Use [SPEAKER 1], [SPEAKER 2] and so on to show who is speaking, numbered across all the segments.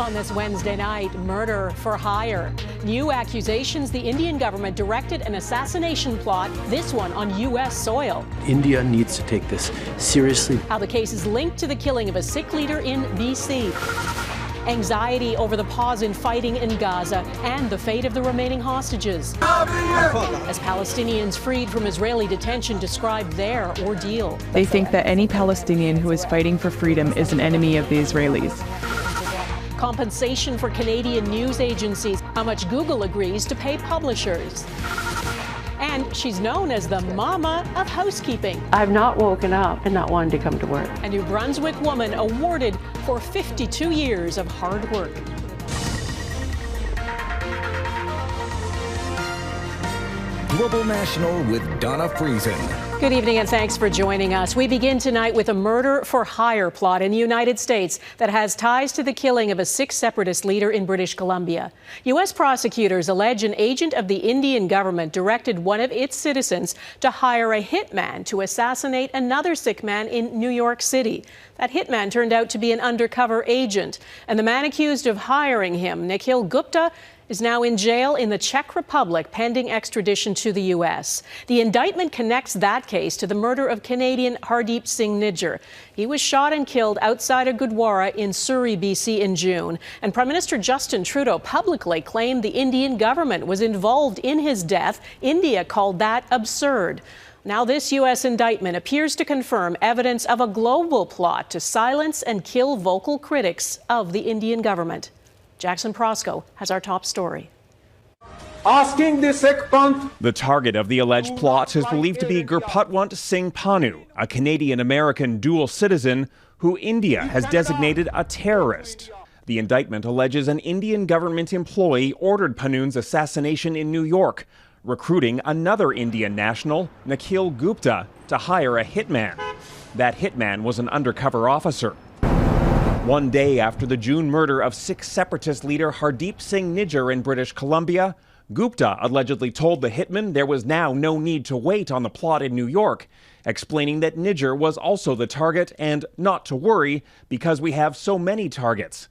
[SPEAKER 1] On this Wednesday night, murder for hire. New accusations the Indian government directed an assassination plot, this one on U.S. soil.
[SPEAKER 2] India needs to take this seriously.
[SPEAKER 1] How the case is linked to the killing of a Sikh leader in BC. Anxiety over the pause in fighting in Gaza and the fate of the remaining hostages. As Palestinians freed from Israeli detention describe their ordeal.
[SPEAKER 3] They think that any Palestinian who is fighting for freedom is an enemy of the Israelis.
[SPEAKER 1] Compensation for Canadian news agencies, how much Google agrees to pay publishers. And she's known as the mama of housekeeping.
[SPEAKER 4] I've not woken up and not wanted to come to work.
[SPEAKER 1] A New Brunswick woman awarded for 52 years of hard work.
[SPEAKER 5] Global National with Donna Friesen.
[SPEAKER 1] Good evening and thanks for joining us. We begin tonight with a murder for hire plot in the United States that has ties to the killing of a Sikh separatist leader in British Columbia. U.S. prosecutors allege an agent of the Indian government directed one of its citizens to hire a hitman to assassinate another Sikh man in New York City. That hitman turned out to be an undercover agent, and the man accused of hiring him, Nikhil Gupta, is now in jail in the Czech Republic pending extradition to the U.S. The indictment connects that case to the murder of Canadian Hardeep Singh Nijjar. He was shot and killed outside a Gurdwara in Surrey, BC in June. And Prime Minister Justin Trudeau publicly claimed the Indian government was involved in his death. India called that absurd. Now this U.S. indictment appears to confirm evidence of a global plot to silence and kill vocal critics of the Indian government. Jackson Proskow has our top story.
[SPEAKER 6] Asking the Sikh Panth.
[SPEAKER 7] The target of the alleged plot is believed to be Gurpatwant Singh Pannun, a Canadian-American dual citizen who India has designated a terrorist. The indictment alleges an Indian government employee ordered Pannun's assassination in New York, recruiting another Indian national, Nikhil Gupta, to hire a hitman. That hitman was an undercover officer. One day after the June murder of Sikh separatist leader Hardeep Singh Nijjar in British Columbia, Gupta allegedly told the hitman there was now no need to wait on the plot in New York, explaining that Nijjar was also the target and not to worry because we have so many targets.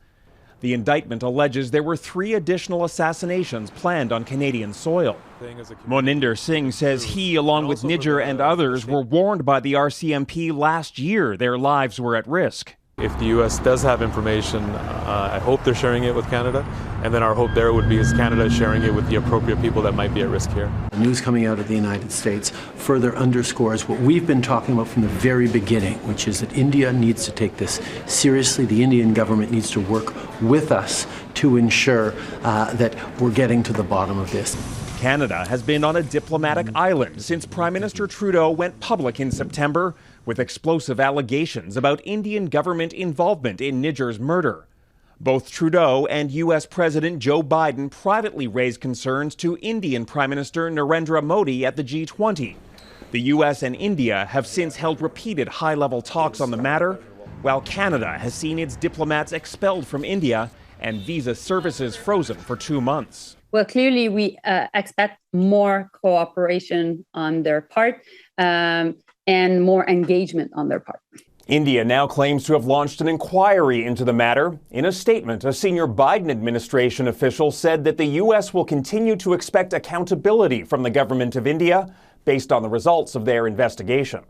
[SPEAKER 7] The indictment alleges there were 3 additional assassinations planned on Canadian soil. Moninder Singh says he, along with Nijjar and others, were warned by the RCMP last year their lives were at risk.
[SPEAKER 8] If the U.S. does have information, I hope they're sharing it with Canada, and then our hope there would be is Canada is sharing it with the appropriate people that might be at risk here.
[SPEAKER 2] The news coming out of the United States further underscores what we've been talking about from the very beginning, which is that India needs to take this seriously. The Indian government needs to work with us to ensure that we're getting to the bottom of this.
[SPEAKER 7] Canada has been on a diplomatic island since Prime Minister Trudeau went public in September with explosive allegations about Indian government involvement in Nijjar's murder. Both Trudeau and U.S. President Joe Biden privately raised concerns to Indian Prime Minister Narendra Modi at the G20. The U.S. and India have since held repeated high-level talks on the matter, while Canada has seen its diplomats expelled from India and visa services frozen for 2 months.
[SPEAKER 9] Well, clearly we expect more cooperation on their part and more engagement on their part.
[SPEAKER 7] India now claims to have launched an inquiry into the matter. In a statement, a senior Biden administration official said that the U.S. will continue to expect accountability from the government of India based on the results of their investigation.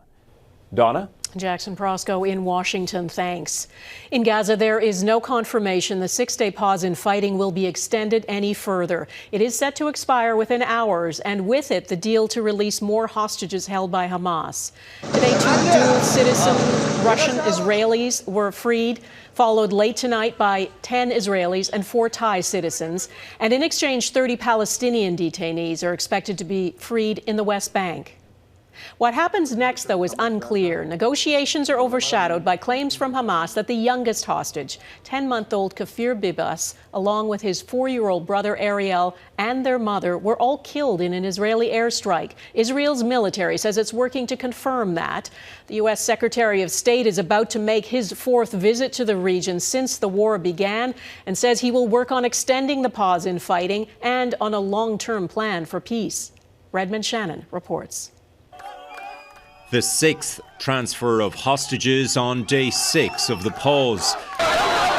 [SPEAKER 7] Donna?
[SPEAKER 1] Jackson Proskow in Washington, thanks. In Gaza, there is no confirmation the 6-day pause in fighting will be extended any further. It is set to expire within hours, and with it, the deal to release more hostages held by Hamas. Today, 2 dual-citizen Russian Israelis were freed, followed late tonight by 10 Israelis and 4 Thai citizens. And in exchange, 30 Palestinian detainees are expected to be freed in the West Bank. What happens next, though, is unclear. Negotiations are overshadowed by claims from Hamas that the youngest hostage, 10-month-old Kafir Bibas, along with his 4-year-old brother Ariel and their mother, were all killed in an Israeli airstrike. Israel's military says it's working to confirm that. The U.S. Secretary of State is about to make his 4th visit to the region since the war began and says he will work on extending the pause in fighting and on a long-term plan for peace. Redmond Shannon reports.
[SPEAKER 10] The 6th transfer of hostages on day 6 of the pause.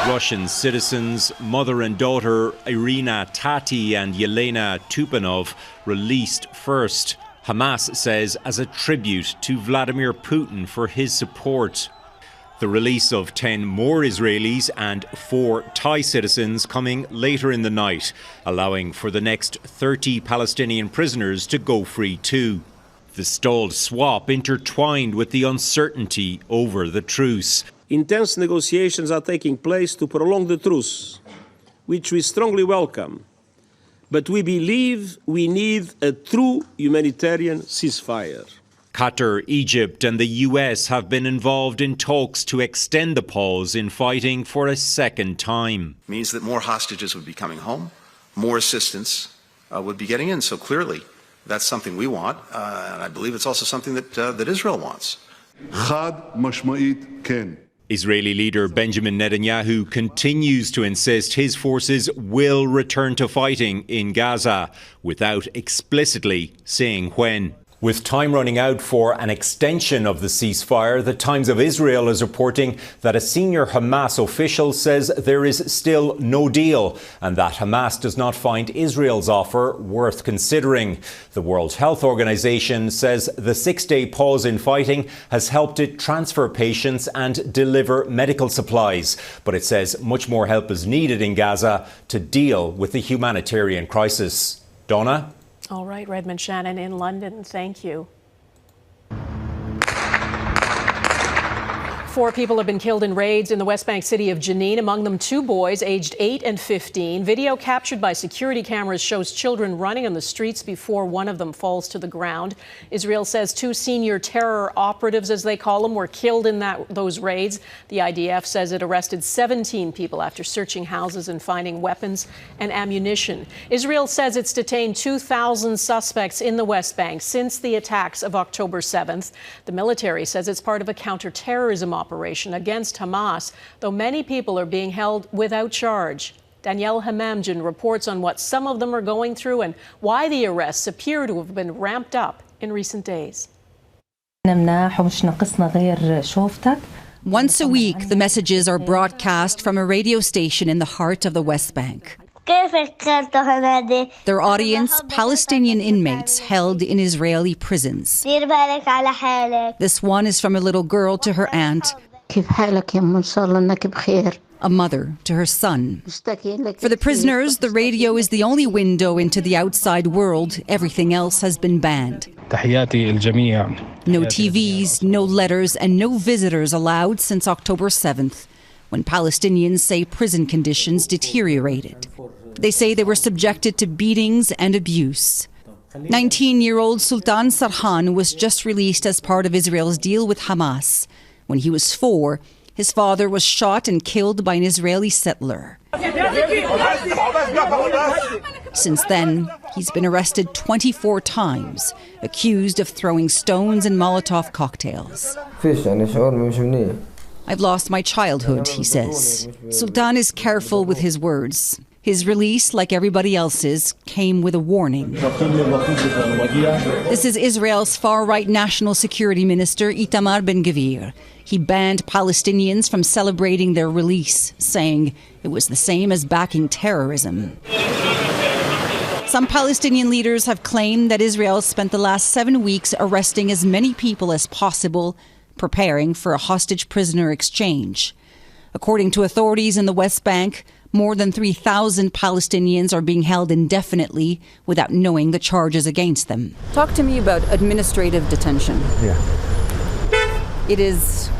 [SPEAKER 10] Russian citizens, mother and daughter Irina Tati and Yelena Tupanov, released first. Hamas says as a tribute to Vladimir Putin for his support. The release of 10 more Israelis and 4 Thai citizens coming later in the night, allowing for the next 30 Palestinian prisoners to go free too. The stalled swap intertwined with the uncertainty over the truce.
[SPEAKER 11] Intense negotiations are taking place to prolong the truce, which we strongly welcome. But we believe we need a true humanitarian ceasefire.
[SPEAKER 10] Qatar, Egypt and the US have been involved in talks to extend the pause in fighting for a second time.
[SPEAKER 12] It means that more hostages would be coming home, more assistance would be getting in. So clearly, that's something we want, and I believe it's also something that Israel wants.
[SPEAKER 10] Israeli leader Benjamin Netanyahu continues to insist his forces will return to fighting in Gaza without explicitly saying when. With time running out for an extension of the ceasefire, the Times of Israel is reporting that a senior Hamas official says there is still no deal and that Hamas does not find Israel's offer worth considering. The World Health Organization says the 6-day pause in fighting has helped it transfer patients and deliver medical supplies. But it says much more help is needed in Gaza to deal with the humanitarian crisis. Donna?
[SPEAKER 1] All right, Redmond Shannon in London, thank you. 4 people have been killed in raids in the West Bank city of Jenin, among them 2 boys aged 8 and 15. Video captured by security cameras shows children running on the streets before one of them falls to the ground. Israel says 2 senior terror operatives, as they call them, were killed in those raids. The IDF says it arrested 17 people after searching houses and finding weapons and ammunition. Israel says it's detained 2,000 suspects in the West Bank since the attacks of October 7th. The military says it's part of a counterterrorism operation against Hamas, though many people are being held without charge. Danielle Hamamdjan reports on what some of them are going through and why the arrests appear to have been ramped up in recent days.
[SPEAKER 13] Once a week, the messages are broadcast from a radio station in the heart of the West Bank. Their audience, Palestinian inmates held in Israeli prisons. This one is from a little girl to her aunt, a mother to her son. For the prisoners, the radio is the only window into the outside world. Everything else has been banned. No TVs, no letters, and no visitors allowed since October 7th, when Palestinians say prison conditions deteriorated. They say they were subjected to beatings and abuse. 19-year-old Sultan Sarhan was just released as part of Israel's deal with Hamas. When he was 4, his father was shot and killed by an Israeli settler. Since then, he's been arrested 24 times, accused of throwing stones and Molotov cocktails. I've lost my childhood, he says. Sultan is careful with his words. His release, like everybody else's, came with a warning. This is Israel's far-right national security minister, Itamar Ben-Gvir. He banned Palestinians from celebrating their release, saying it was the same as backing terrorism. Some Palestinian leaders have claimed that Israel spent the last 7 weeks arresting as many people as possible, preparing for a hostage prisoner exchange. According to authorities in the West Bank, more than 3,000 Palestinians are being held indefinitely without knowing the charges against them. Talk to me about administrative detention.
[SPEAKER 14] Yeah.
[SPEAKER 13] It is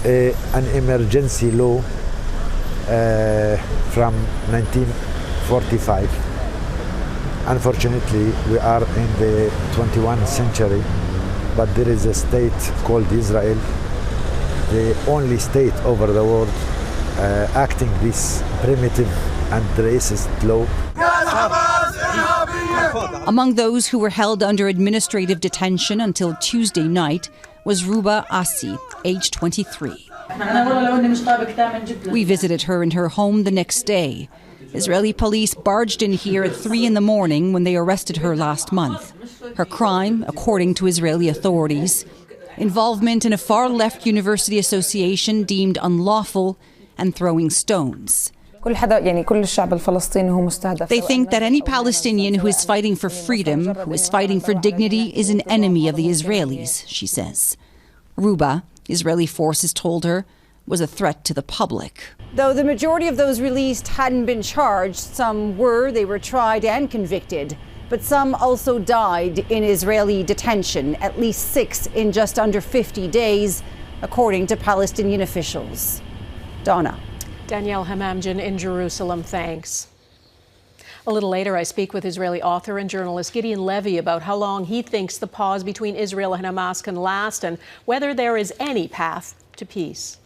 [SPEAKER 14] an emergency law from 1945. Unfortunately, we are in the 21st century, but there is a state called Israel, the only state over the world acting this primitive and racist law.
[SPEAKER 13] Among those who were held under administrative detention until Tuesday night was Ruba Asi, age 23. We visited her in her home the next day. Israeli police barged in here at 3 a.m. when they arrested her last month. Her crime, according to Israeli authorities, involvement in a far-left university association deemed unlawful and throwing stones.
[SPEAKER 15] They think
[SPEAKER 13] that any Palestinian who is fighting for freedom, who is fighting for dignity, is an enemy of the Israelis, she says. Ruba, Israeli forces told her, was a threat to the public.
[SPEAKER 16] Though the majority of those released hadn't been charged, some were. They were tried and convicted. But some also died in Israeli detention, at least 6 in just under 50 days, according to Palestinian officials. Donna.
[SPEAKER 1] Danielle Hamamdjian in Jerusalem, thanks. A little later, I speak with Israeli author and journalist Gideon Levy about how long he thinks the pause between Israel and Hamas can last and whether there is any path to peace.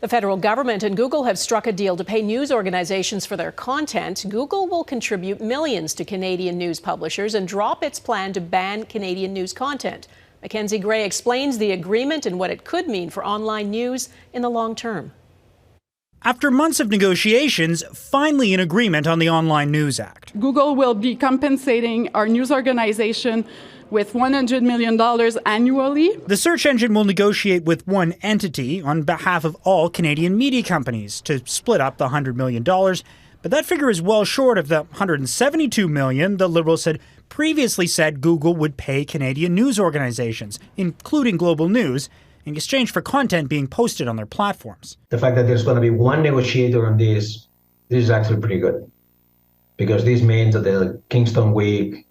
[SPEAKER 1] The federal government and Google have struck a deal to pay news organizations for their content. Google will contribute millions to Canadian news publishers and drop its plan to ban Canadian news content. Mackenzie Gray explains the agreement and what it could mean for online news in the long term.
[SPEAKER 17] After months of negotiations, finally an agreement on the Online News Act.
[SPEAKER 18] Google will be compensating our news organization with $100 million annually.
[SPEAKER 17] The search engine will negotiate with one entity on behalf of all Canadian media companies to split up the $100 million. But that figure is well short of the $172 million the Liberals had previously said Google would pay Canadian news organizations, including Global News, in exchange for content being posted on their platforms.
[SPEAKER 19] The fact that there's going to be one negotiator on this is actually pretty good, because this means that the Kingston Week,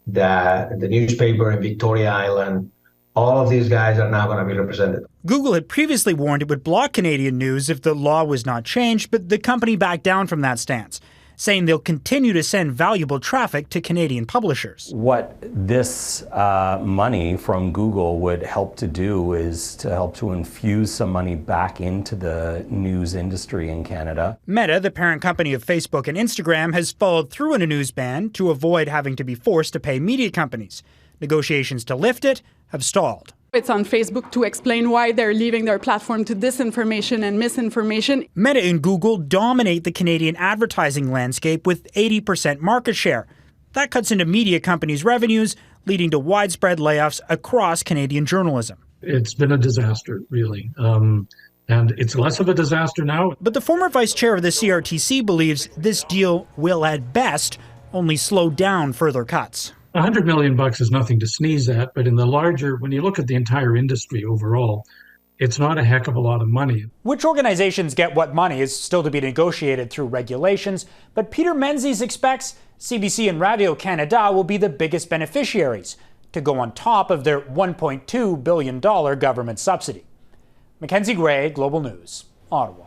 [SPEAKER 19] the newspaper in Victoria Island, all of these guys are now going to be represented.
[SPEAKER 17] Google had previously warned it would block Canadian news if the law was not changed, but the company backed down from that stance, saying they'll continue to send valuable traffic to Canadian publishers.
[SPEAKER 20] What this money from Google would help to do is to help to infuse some money back into the news industry in Canada.
[SPEAKER 17] Meta, the parent company of Facebook and Instagram, has followed through on a news ban to avoid having to be forced to pay media companies. Negotiations to lift it have stalled.
[SPEAKER 18] It's on Facebook to explain why they're leaving their platform to disinformation and misinformation.
[SPEAKER 17] Meta and Google dominate the Canadian advertising landscape with 80% market share. That cuts into media companies' revenues, leading to widespread layoffs across Canadian journalism.
[SPEAKER 21] It's been a disaster, really. And it's less of a disaster now.
[SPEAKER 17] But the former vice chair of the CRTC believes this deal will, at best, only slow down further cuts.
[SPEAKER 21] $100 million is nothing to sneeze at, but in the larger, when you look at the entire industry overall, it's not a heck of a lot of money.
[SPEAKER 17] Which organizations get what money is still to be negotiated through regulations, but Peter Menzies expects CBC and Radio Canada will be the biggest beneficiaries, to go on top of their $1.2 billion government subsidy. Mackenzie Gray, Global News, Ottawa.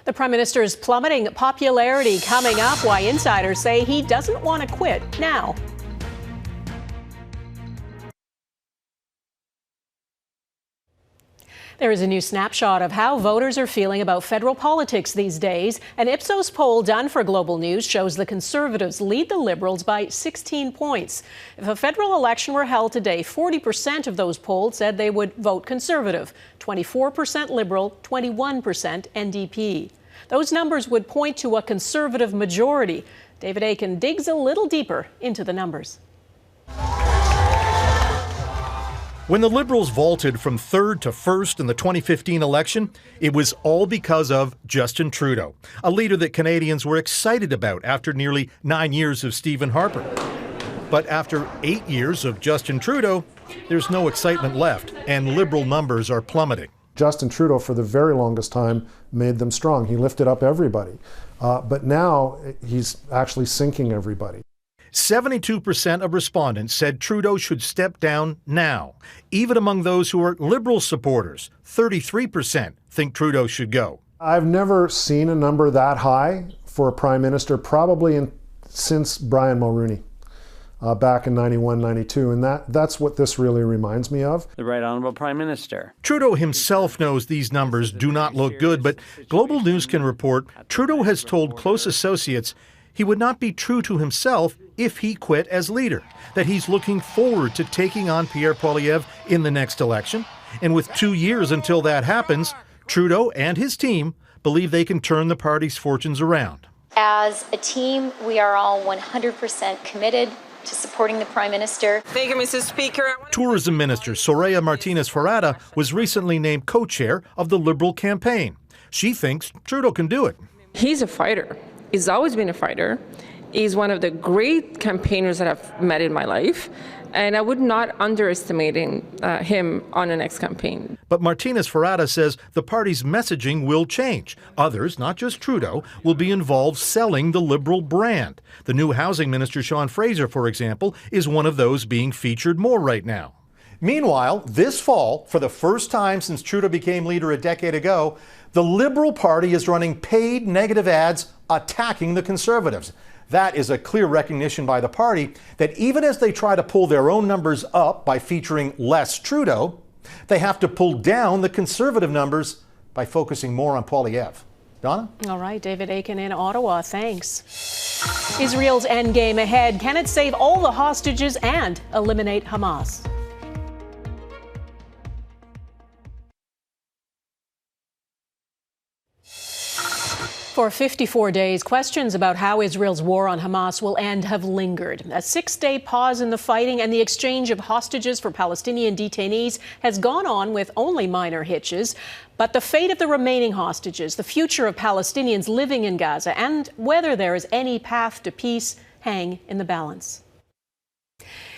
[SPEAKER 1] The Prime Minister's plummeting popularity coming up, why insiders say he doesn't want to quit now. There is a new snapshot of how voters are feeling about federal politics these days. An Ipsos poll done for Global News shows the Conservatives lead the Liberals by 16 points. If a federal election were held today, 40% of those polled said they would vote Conservative, 24% Liberal, 21% NDP. Those numbers would point to a Conservative majority. David Aiken digs a little deeper into the numbers.
[SPEAKER 22] When the Liberals vaulted from third to first in the 2015 election, it was all because of Justin Trudeau, a leader that Canadians were excited about after nearly 9 years of Stephen Harper. But after 8 years of Justin Trudeau, there's no excitement left, and Liberal numbers are plummeting.
[SPEAKER 23] Justin Trudeau, for the very longest time, made them strong. He lifted up everybody. But now he's actually sinking everybody.
[SPEAKER 22] 72% of respondents said Trudeau should step down now. Even among those who are Liberal supporters, 33% think Trudeau should go.
[SPEAKER 23] I've never seen a number that high for a prime minister, probably since Brian Mulroney back in 91, 92. And that's what this really reminds me of.
[SPEAKER 24] The Right Honourable Prime Minister.
[SPEAKER 22] Trudeau himself knows these numbers do not look good, but Global News can report Trudeau has told close associates he would not be true to himself if he quit as leader, that he's looking forward to taking on Pierre Poilievre in the next election. And with 2 years until that happens, Trudeau and his team believe they can turn the party's fortunes around.
[SPEAKER 25] As a team, we are all 100% committed
[SPEAKER 3] to supporting the Prime Minister.
[SPEAKER 4] Thank you, Mr. Speaker.
[SPEAKER 22] Tourism Minister Soraya Martinez-Ferrada was recently named co-chair of the Liberal campaign. She thinks Trudeau can do it.
[SPEAKER 4] He's a fighter. He's always been a fighter. He's one of the great campaigners that I've met in my life. And I would not underestimate him on the next campaign.
[SPEAKER 22] But Martinez-Ferrada says the party's messaging will change. Others, not just Trudeau, will be involved selling the Liberal brand. The new housing minister, Sean Fraser, for example, is one of those being featured more right now. Meanwhile, this fall, for the first time since Trudeau became leader a decade ago, the Liberal Party is running paid negative ads attacking the Conservatives. That is a clear recognition by the party that even as they try to pull their own numbers up by featuring less Trudeau, they have to pull down the Conservative numbers by focusing more on Poilievre. Donna?
[SPEAKER 1] All right, David Aiken in Ottawa, thanks. Israel's endgame ahead. Can it save all the hostages and eliminate Hamas? For 54 days, questions about how Israel's war on Hamas will end have lingered. A 6-day pause in the fighting and the exchange of hostages for Palestinian detainees has gone on with only minor hitches. But the fate of the remaining hostages, the future of Palestinians living in Gaza, and whether there is any path to peace hang in the balance.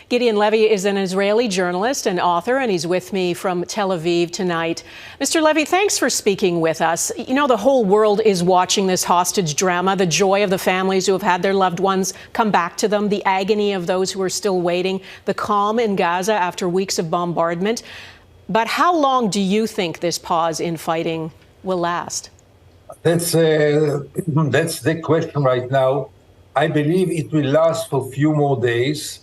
[SPEAKER 1] Gideon Levy is an Israeli journalist and author, and he's with me from Tel Aviv tonight. Mr. Levy, thanks for speaking with us. You know, the whole world is watching this hostage drama, the joy of the families who have had their loved ones come back to them, the agony of those who are still waiting, the calm in Gaza after weeks of bombardment. But how long do you think this pause in fighting will last?
[SPEAKER 15] That's the question right now. I believe it will last for a few more days.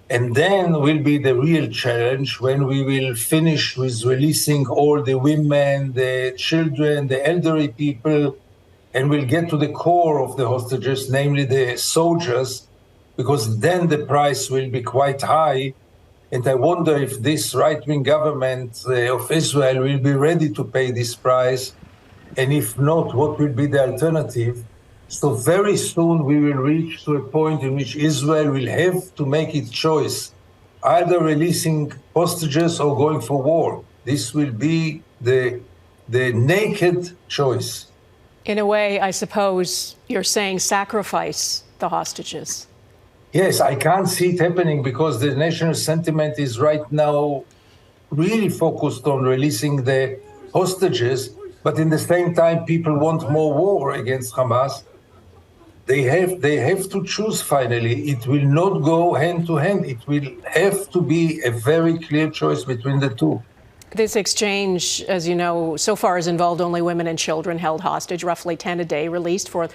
[SPEAKER 15] And then will be the real challenge when we will finish with releasing all the women, the children, the elderly people, and we'll get to the core of the hostages, namely the soldiers, because then the price will be quite high. And I wonder if this right-wing government of Israel will be ready to pay this price. And if not, what will be the alternative? So very soon we will reach to a point in which Israel will have to make its choice, either releasing hostages or going for war. This will be the naked choice.
[SPEAKER 1] In a way, I suppose you're saying sacrifice the hostages.
[SPEAKER 15] Yes, I can't see it happening because the national sentiment is right now really focused on releasing the hostages, but in the same time, people want more war against Hamas. They have to choose finally. It will not go hand to hand. It will have to be a very clear choice between the two.
[SPEAKER 1] This exchange, as you know, so far has involved only women and children held hostage, roughly 10 a day, released for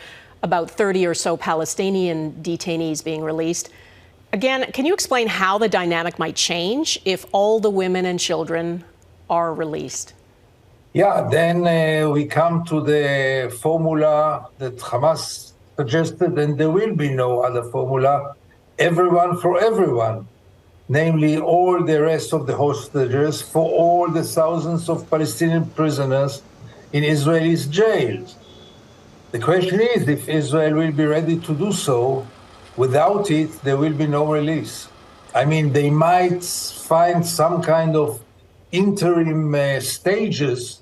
[SPEAKER 1] about 30 or so Palestinian detainees being released. Again, can you explain how the dynamic might change if all the women and children are released?
[SPEAKER 15] Yeah, then we come to the formula that Hamas suggested, and there will be no other formula, everyone for everyone, namely all the rest of the hostages for all the thousands of Palestinian prisoners in Israel's jails. The question is if Israel will be ready to do so. Without it, there will be no release. I mean, they might find some kind of interim stages,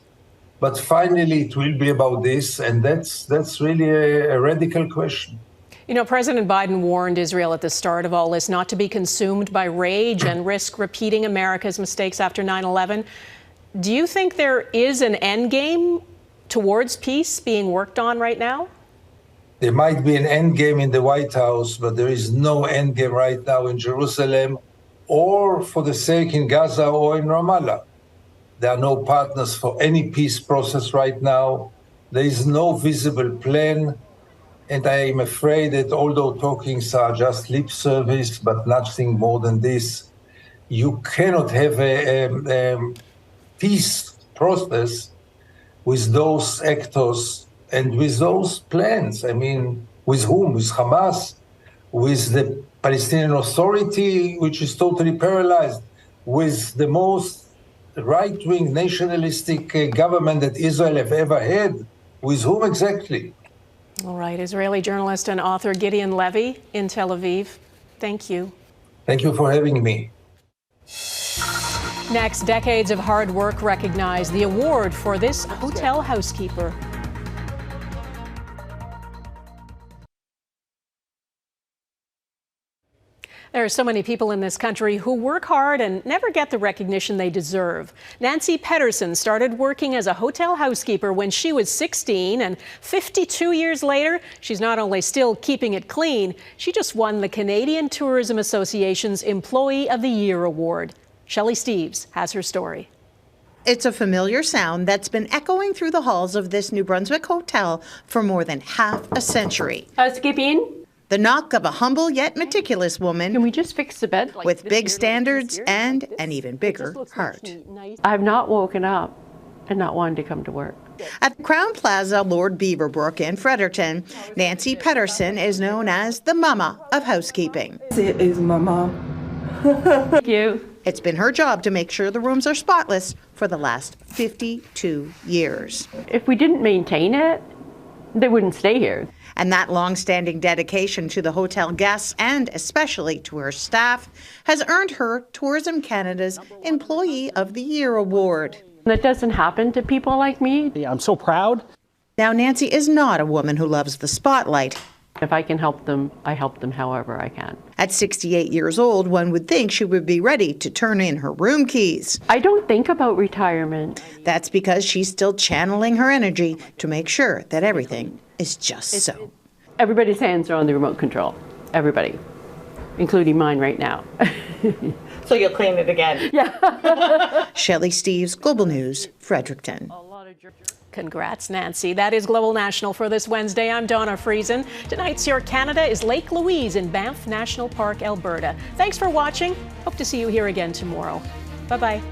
[SPEAKER 15] but finally, it will be about this, and that's really a radical question.
[SPEAKER 1] You know, President Biden warned Israel at the start of all this not to be consumed by rage and risk repeating America's mistakes after 9/11. Do you think there is an end game towards peace being worked on right now?
[SPEAKER 15] There might be an end game in the White House, but there is no end game right now in Jerusalem or, for the sake, in Gaza or in Ramallah. There are no partners for any peace process right now. There is no visible plan. And I am afraid that although talkings are just lip service, but nothing more than this, you cannot have a peace process with those actors and with those plans. I mean, with whom? With Hamas? With the Palestinian Authority, which is totally paralyzed? With the most right-wing nationalistic government that Israel have ever had? With whom exactly?
[SPEAKER 1] All right, Israeli journalist and author Gideon Levy in Tel Aviv. Thank you.
[SPEAKER 15] Thank you for having me.
[SPEAKER 1] Next, decades of hard work recognized. The award for this hotel housekeeper. There are so many people in this country who work hard and never get the recognition they deserve. Nancy Pedersen started working as a hotel housekeeper when she was 16, and 52 years later, she's not only still keeping it clean, she just won the Canadian Tourism Association's Employee of the Year award. Shelley Steeves has her story.
[SPEAKER 3] It's a familiar sound that's been echoing through the halls of this New Brunswick hotel for more than half a century.
[SPEAKER 5] Housekeeping.
[SPEAKER 3] The knock of a humble yet meticulous woman.
[SPEAKER 5] Can we just fix the bed?
[SPEAKER 3] With big standards and an even bigger heart.
[SPEAKER 5] I've not woken up and not wanted to come to work.
[SPEAKER 3] At Crown Plaza, Lord Beaverbrook in Fredericton, Nancy Pedersen is known as the mama of housekeeping.
[SPEAKER 5] It is my mom. Thank you.
[SPEAKER 3] It's been her job to make sure the rooms are spotless for the last 52 years.
[SPEAKER 5] If we didn't maintain it, they wouldn't stay here.
[SPEAKER 3] And that long-standing dedication to the hotel guests and especially to her staff has earned her Tourism Canada's Employee of the Year award.
[SPEAKER 5] That doesn't happen to people like me.
[SPEAKER 6] I'm so proud.
[SPEAKER 3] Now, Nancy is not a woman who loves the spotlight.
[SPEAKER 5] If I can help them, I help them however I can.
[SPEAKER 3] At 68 years old, one would think she would be ready to turn in her room keys.
[SPEAKER 5] I don't think about retirement.
[SPEAKER 3] That's because she's still channeling her energy to make sure that everything is just so.
[SPEAKER 5] Everybody's hands are on the remote control. Everybody, including mine right now.
[SPEAKER 3] So you'll clean it again?
[SPEAKER 5] Yeah.
[SPEAKER 3] Shelley Steeves, Global News, Fredericton.
[SPEAKER 1] Congrats, Nancy. That is Global National for this Wednesday. I'm Donna Friesen. Tonight's Your Canada is Lake Louise in Banff National Park, Alberta. Thanks for watching. Hope to see you here again tomorrow. Bye-bye.